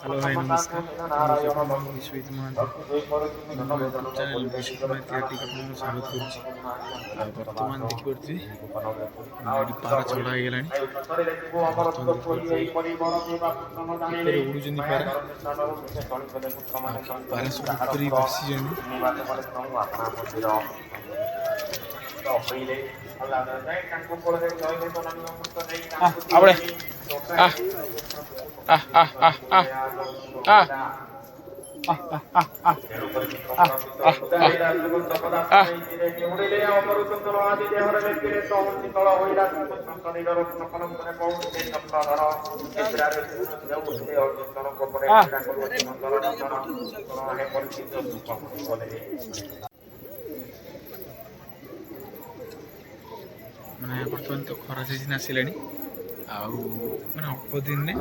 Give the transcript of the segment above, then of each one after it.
Hello भाई नमस्कार Vishwajit Mahanti YouTube channel Vishwajit Mahanti आपको स्वागत करुच्ची बर्तमान देखिपे पारा छड़ा हो उड़ुं पारा पारा सब ऊपर बसी मैंने बर्तमान तो खरा सीजन आसला मैंने अल्प दिन में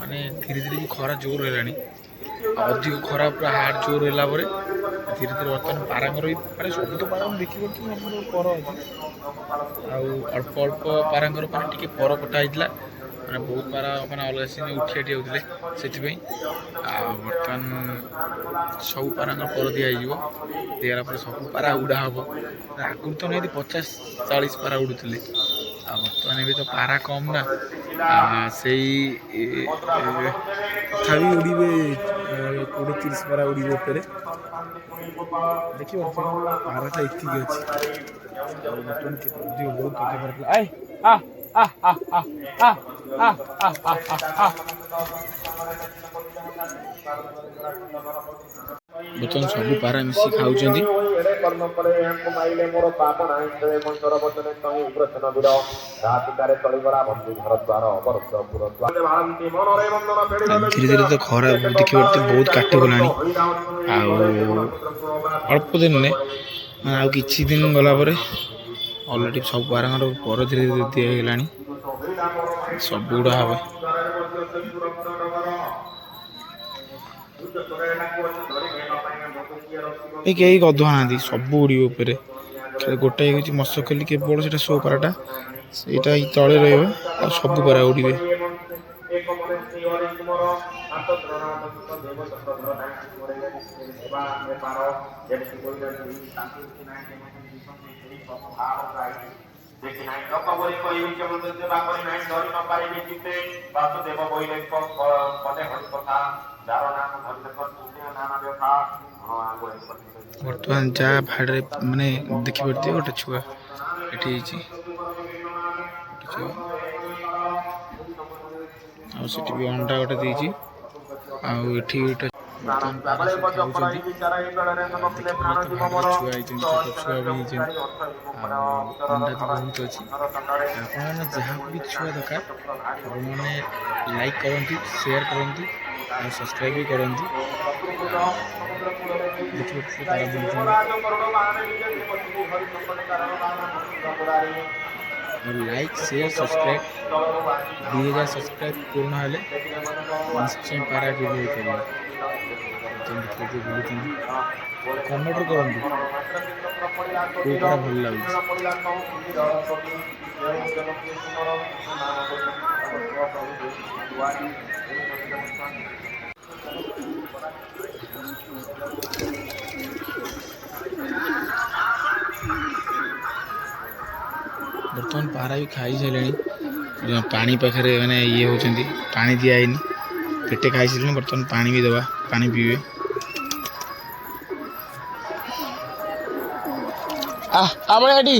माने धीरे धीरे खरा जोर है अधिक खरा पूरा हार्ड जोर है धीरे धीरे बर्तमान पारांगर माने सब तो पारा देखिए पर अच्छे अल्प अल्प पारांगर टे पर कटा होता मैंने बहुत पारा मैंने अलग सीन उठी होते से बर्तमान सब पारांगर पर दिगला पर सब पारा उड़ा हम आगुरी तो नहीं 50-40 पारा उड़ुले बर्तमान भी तो पारा कम ना से तथापि उड़े 20-30 पारा उड़े ऊपर देखिए पाराटा एति अच्छी बर्तमान बहुत बर्तमान सब पारा मिसी खाऊँ धीरे धीरे तो खरा देखिए बहुत काटी गला अल्प दिन में आ कि दिन गला अलरेडी सब पारांगर पर धीरे धीरे दिगला सब गुड़ा हम कई गधुआ ना सब उड़ी गोटाए हूँ मत्स्यकली केवल से शो पाराटा से तले रहा सब पारा उड़े बर्तमान जहाँ भाड़े माने देखी पड़ती गोटे छुआ ये भी अंडा गोटे देती गोटे बर्तमान पारा सब खाऊँ छुआ छुआ भी अंडा भी बहुत अच्छी आपने जहाँ भी छुआ दरकार मैंने लाइक करती शेयर करती सब्सक्राइब भी करती लाइक शेयर सब्सक्राइब 2000 सब्सक्राइब पूर्ण हेले निश्चय पारा वीडियो कमेंट करते भल लगे बर्तमान पारा भी खाई सारे पानी पाखे मैंने ये होती पानी दिखाई पेटे खाई सारे बर्तमान पानी भी दवा पानी पीवे आमड़ी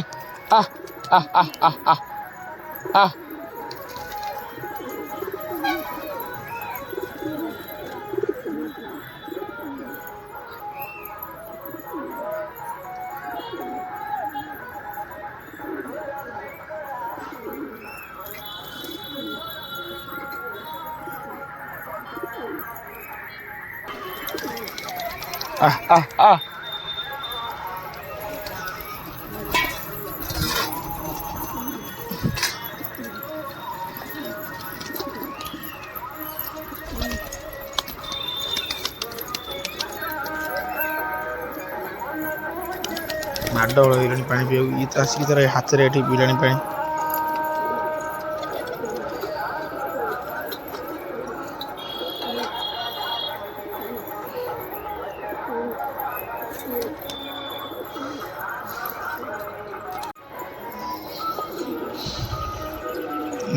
माडोल हो पानी पी ये तो आसिक तार हाथ में पीला पानी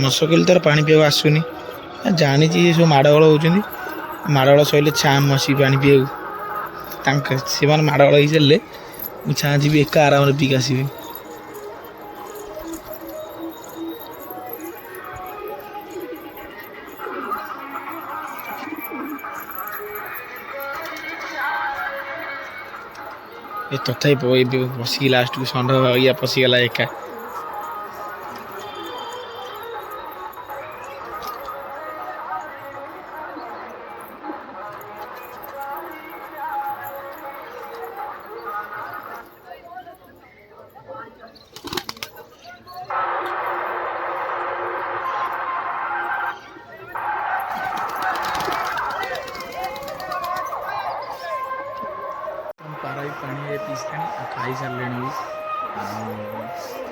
ମଶକିଲ ତାର ପାଣି ପିଇବାକୁ ଆସୁନି। ଜାଣିଛି ସବୁ ମାଡ଼ଗୋଳ ହେଉଛନ୍ତି। ମାଡ଼ଗୋଳ ସରିଲେ ଛାଁ ମସିକି ପାଣି ପିଇବାକୁ ସେମାନେ ମାଡ଼ଗୋଳ ହେଇସାରିଲେ ମୁଁ ଛାଁ ଯିବି ଏକା ଆରାମରେ ପିଇକି ଆସିବି। ଏ ତଥାପି ଏବେ ପଶିକି ଲାଷ୍ଟକୁ ଷଣ୍ଢ ଇଆ ପଶିଗଲା ଏକା। ପାରା ବି ପାଣିରେ ପିଇସାରିଲେଣି ଆଉ ଖାଇସାରିଲେଣି ବି। ଆଉ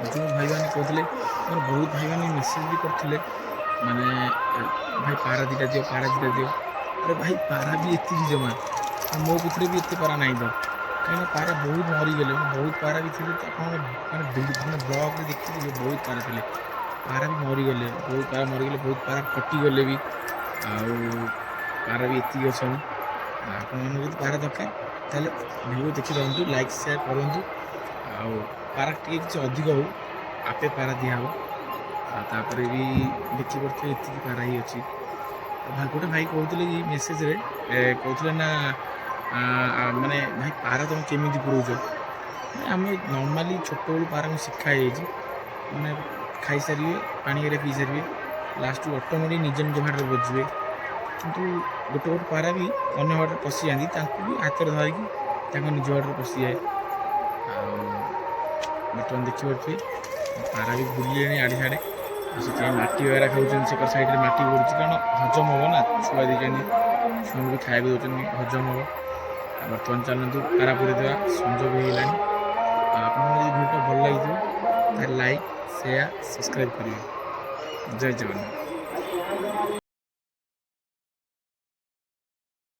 ଯେଉଁ ଭାଇମାନେ କହୁଥିଲେ ମୋର ବହୁତ ଭାଇମାନେ ମେସେଜ୍ ବି କରିଥିଲେ ମାନେ ଭାଇ ପାରା ଦୁଇଟା ଦିଅ ପାରା ଦୁଇଟା ଦିଅ। ଆରେ ଭାଇ ପାରା ବି ଏତିକି ଜମା ମୋ କତିରେ ବି ଏତେ ପାରା ନାହିଁ ତ କାହିଁକିନା ପାରା ବହୁତ ମରିଗଲେ ବହୁତ ପାରା ବି ଥିଲେ ତ ଆପଣ ମାନେ ବ୍ଲଗ୍ରେ ଦେଖିଥିବେ ବହୁତ ପାରା ଥିଲେ ପାରା ବି ମରିଗଲେ ବହୁତ ପାରା ମରିଗଲେ ବହୁତ ପାରା କଟିଗଲେ ବି। ଆଉ ପାରା ବି ଏତିକି ଅଛନ୍ତି। ଆପଣମାନଙ୍କୁ ଯଦି ପାରା ଦରକାର ତାହେଲେ ଭିଡ଼ିଓ ଦେଖି ଦିଅନ୍ତୁ ଲାଇକ୍ ସେୟାର କରନ୍ତୁ। ଆଉ ପାରା ଟିକେ କିଛି ଅଧିକ ହଉ ଆପେ ପାରା ଦିଆହେବ। ଆଉ ତାପରେ ବି ଦେଖିପାରୁଥିବେ ଏତିକି ପାରା ହିଁ ଅଛି। ଗୋଟେ ଭାଇ କହୁଥିଲେ କି ମେସେଜରେ କହୁଥିଲେ ନା ମାନେ ଭାଇ ପାରା ତୁମେ କେମିତି ପୁରଉଛ? ଆମେ ନର୍ମାଲି ଛୋଟବେଳୁ ପାରାଙ୍କୁ ଶିଖା ହେଇଯାଇଛି ମାନେ ଖାଇସାରିବେ ପାଣିରେ ପିଇ ସାରିବେ ଲାଷ୍ଟକୁ ଅଟୋମେଟିକ୍ ନିଜ ନିଜ ଭାଡ଼ରେ ବଜିବେ। କିନ୍ତୁ ଗୋଟେ ଗୋଟେ ପାରା ବି ଅନ୍ୟ ବାଟରେ ପଶିଯାଆନ୍ତି ତାଙ୍କୁ ବି ହାତରେ ଧରିକି ତାଙ୍କ ନିଜ ବାଟରେ ପଶିଯାଏ। ଆଉ ବର୍ତ୍ତମାନ ଦେଖିପାରୁଥିବେ ପାରା ବି ବୁଲିଲେଣି ଆଡ଼େ ସାଡ଼େ ଆଉ ସେଥିପାଇଁ ମାଟି ବଗେରା ଖାଉଛନ୍ତି। ସେକର ସାଇଡ଼ରେ ମାଟି ପଡ଼ୁଛି କାରଣ ହଜମ ହେବ ନା ଛୁଆ ଦେଇଛନ୍ତି ଛୁଆଙ୍କୁ ବି ଖାଇବାକୁ ଦେଉଛନ୍ତି ହଜମ ହେବ। ଆଉ ବର୍ତ୍ତମାନ ଚାଲନ୍ତୁ ପାରା ପୁରେଇ ଦେବା ସଞ୍ଜ ବି ହେଇଗଲାଣି। ଆଉ ଆପଣଙ୍କୁ ଯଦି ଭିଡ଼ିଓଟା ଭଲ ଲାଗିଥିବ ତାହେଲେ ଲାଇକ୍ ସେୟାର ସବସ୍କ୍ରାଇବ୍ କରିବେ। ଜୟ ଜଗନ୍ନାଥ।